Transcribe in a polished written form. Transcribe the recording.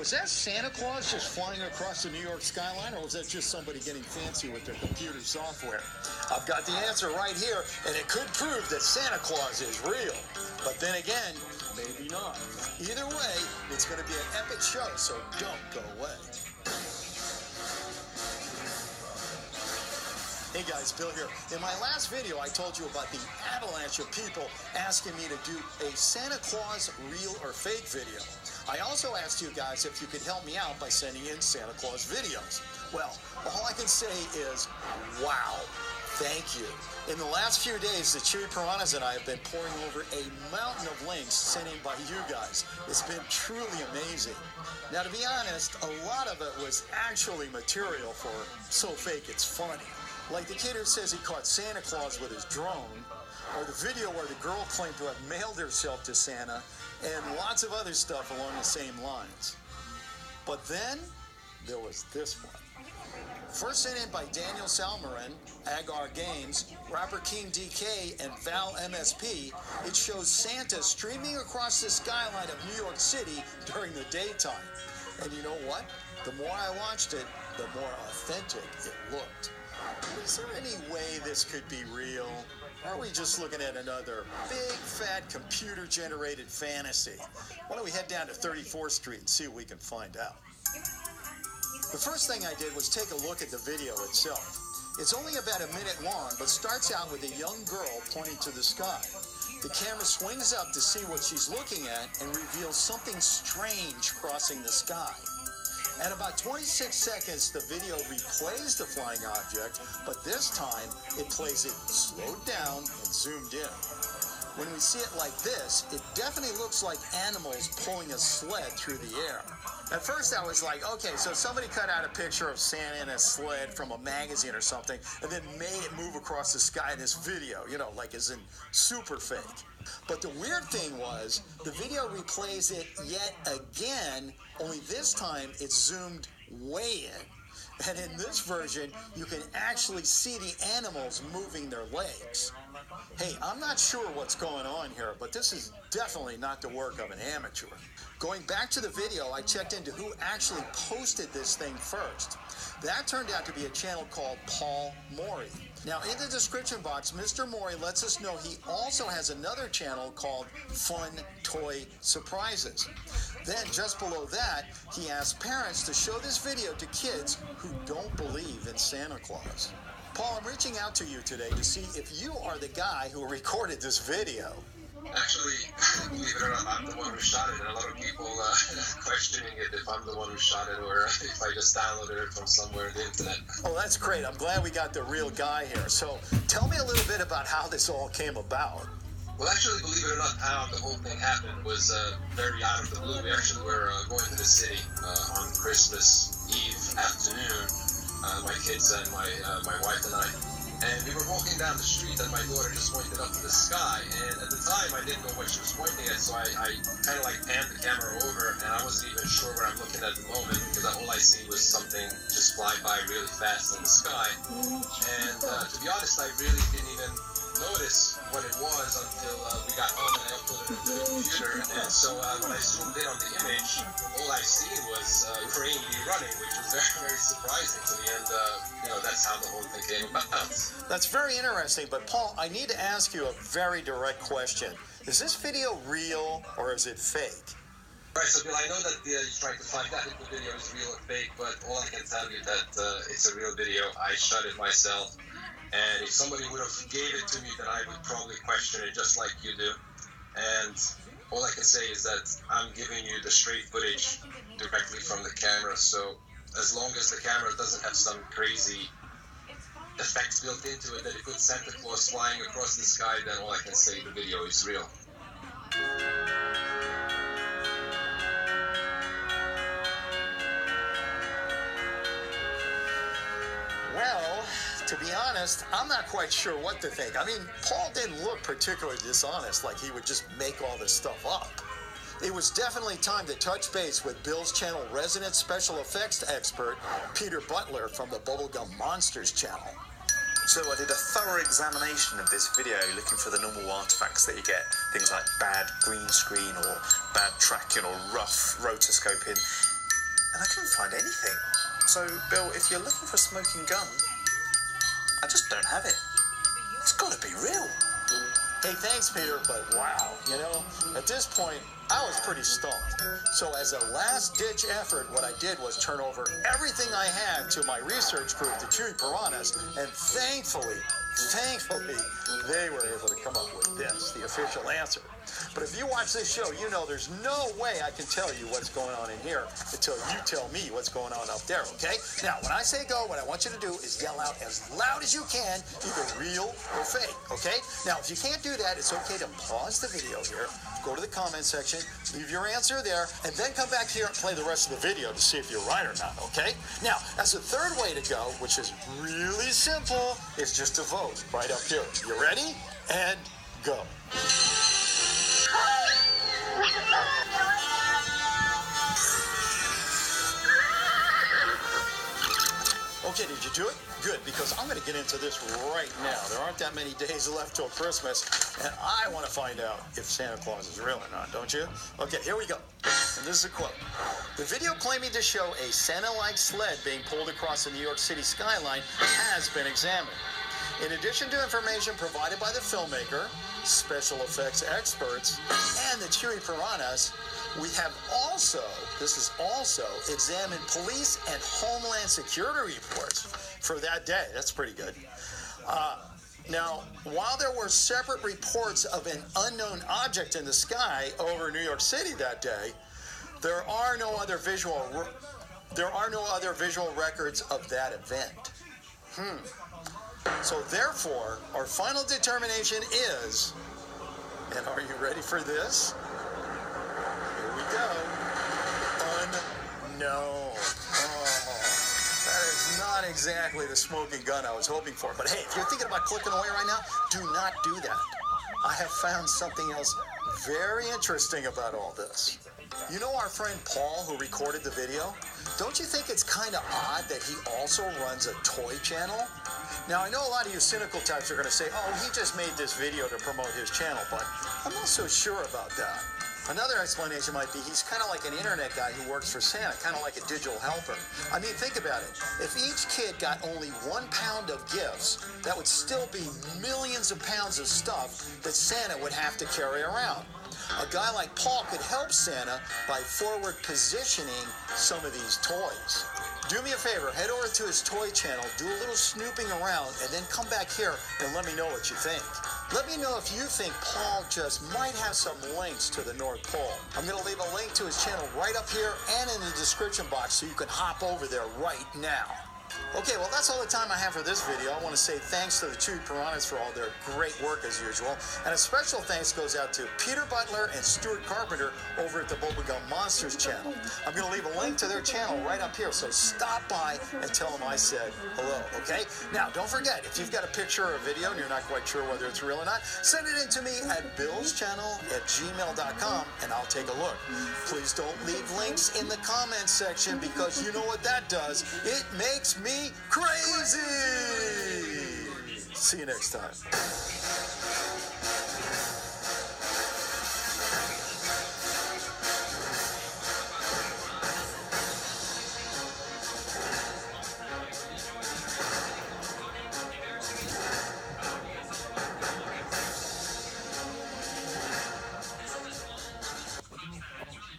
was that Santa Claus just flying across the New York skyline, or was that just somebody getting fancy with their computer software? I've got the answer right here, and it could prove that Santa Claus is real. But then again, maybe not. Either way, it's going to be an epic show, so don't go away. Hey guys, Bill here. In my last video, I told you about the avalanche of people asking me to do a Santa Claus real or fake video. I also asked you guys if you could help me out by sending in Santa Claus videos. Well, all I can say is, wow, thank you. In the last few days, the Chewy Piranhas and I have been pouring over a mountain of links sent in by you guys. It's been truly amazing. Now, to be honest, a lot of it was actually material for So Fake It's Funny. Like the kid who says he caught Santa Claus with his drone, or the video where the girl claimed to have mailed herself to Santa, and lots of other stuff along the same lines. But then, there was this one. First sent in by Daniel Salmarin, Agar Games, Rapper King DK, and Val MSP, it shows Santa streaming across the skyline of New York City during the daytime. And you know what? The more I watched it, the more authentic it looked. Is there any way this could be real? Or are we just looking at another big, fat, computer-generated fantasy? Why don't we head down to 34th Street and see what we can find out? The first thing I did was take a look at the video itself. It's only about a minute long, but starts out with a young girl pointing to the sky. The camera swings up to see what she's looking at and reveals something strange crossing the sky. At about 26 seconds, the video replays the flying object, but this time it plays it slowed down and zoomed in. When we see it like this, it definitely looks like animals pulling a sled through the air. At first I was like, okay, so somebody cut out a picture of Santa in a sled from a magazine or something, and then made it move across the sky in this video, you know, like as in super fake. But the weird thing was, the video replays it yet again, only this time it's zoomed way in. And in this version, you can actually see the animals moving their legs. Hey, I'm not sure what's going on here, but this is definitely not the work of an amateur. Going back to the video, I checked into who actually posted this thing first. That turned out to be a channel called Paul Mori. Now, in the description box, Mr. Mori lets us know he also has another channel called Fun Toy Surprises. Then, just below that, he asks parents to show this video to kids who don't believe in Santa Claus. Paul, I'm reaching out to you today to see if you are the guy who recorded this video. Actually, believe it or not, I'm the one who shot it, and a lot of people questioning it if I'm the one who shot it or if I just downloaded it from somewhere on the internet. Oh, that's great. I'm glad we got the real guy here. So tell me a little bit about how this all came about. Well, actually, believe it or not, how the whole thing happened was very out of the blue. We actually were going to the city on Christmas Eve afternoon, my kids and my wife and I. And we were walking down the street, and my daughter just pointed up to the sky. And at the time, I didn't know what she was pointing at, so I kind of like panned the camera over, and I wasn't even sure what I'm looking at the moment, because all I see was something just fly by really fast in the sky. And to be honest, I really didn't even notice what it was until we got home and I uploaded it to the computer. And so when I zoomed in on the image, all I seen was Rainy running, which was very, very surprising to me. And that's how the whole thing came about. That's very interesting, but Paul, I need to ask you a very direct question. Is this video real or is it fake? Right, so Bill, I know that you're trying to find out if the video is real or fake, but all I can tell you that it's a real video. I shot it myself, and if somebody would have gave it to me, then I would probably question it just like you do. And all I can say is that I'm giving you the straight footage directly from the camera, so as long as the camera doesn't have some crazy effects built into it that it puts Santa Claus flying across the sky, then all I can say the video is real. Well, to be honest, I'm not quite sure what to think. I mean, Paul didn't look particularly dishonest, like he would just make all this stuff up. It was definitely time to touch base with Billschannel resident special effects expert, Peter Butler from the Bubblegum Monsters channel. So I did a thorough examination of this video looking for the normal artifacts that you get, things like bad green screen or bad tracking or rough rotoscoping. and I couldn't find anything. So, Bill, if you're looking for a smoking gun, I just don't have it. It's got to be real. Hey, thanks, Peter, but wow, you know, at this point, I was pretty stumped. So as a last-ditch effort, what I did was turn over everything I had to my research group, the Chewy Piranhas, and thankfully, they were able to come up with this, the official answer. But if you watch this show, you know there's no way I can tell you what's going on in here until you tell me what's going on up there, okay? Now, when I say go, what I want you to do is yell out as loud as you can, either real or fake, okay? Now, if you can't do that, it's okay to pause the video here, go to the comment section, leave your answer there, and then come back here and play the rest of the video to see if you're right or not, okay? Now, as a third way to go, which is really simple, is just to vote right up here. You ready? And go. Okay, did you do it? Good, because I'm going to get into this right now. There aren't that many days left till Christmas, and I want to find out if Santa Claus is real or not, don't you? Okay, here we go. And this is a quote. The video claiming to show a Santa-like sled being pulled across the New York City skyline has been examined. In addition to information provided by the filmmaker, special effects experts, and the Chewy Piranhas, we have also, examined police and Homeland Security reports for that day. That's pretty good. Now, while there were separate reports of an unknown object in the sky over New York City that day, there are no other visual records of that event. So therefore, our final determination is, and are you ready for this? Here we go. Unknown. That is not exactly the smoking gun I was hoping for. But hey, if you're thinking about clicking away right now, do not do that. I have found something else very interesting about all this. You know our friend Paul who recorded the video? Don't you think it's kind of odd that he also runs a toy channel? Now, I know a lot of you cynical types are going to say, oh, he just made this video to promote his channel, but I'm not so sure about that. Another explanation might be he's kind of like an internet guy who works for Santa, kind of like a digital helper. I mean, think about it. If each kid got only 1 pound of gifts, that would still be millions of pounds of stuff that Santa would have to carry around. A guy like Paul could help Santa by forward positioning some of these toys. Do me a favor, head over to his toy channel, do a little snooping around, and then come back here and let me know what you think. Let me know if you think Paul just might have some links to the North Pole. I'm going to leave a link to his channel right up here and in the description box so you can hop over there right now. Okay, well, that's all the time I have for this video. I want to say thanks to the Chewy Piranhas for all their great work as usual. And a special thanks goes out to Peter Butler and Stuart Carpenter over at the Bubblegum Monsters channel. I'm going to leave a link to their channel right up here, so stop by and tell them I said hello, okay? Now, don't forget, if you've got a picture or a video and you're not quite sure whether it's real or not, send it in to me at billschannel@gmail.com and I'll take a look. Please don't leave links in the comments section because you know what that does. It makes me crazy! See you next time.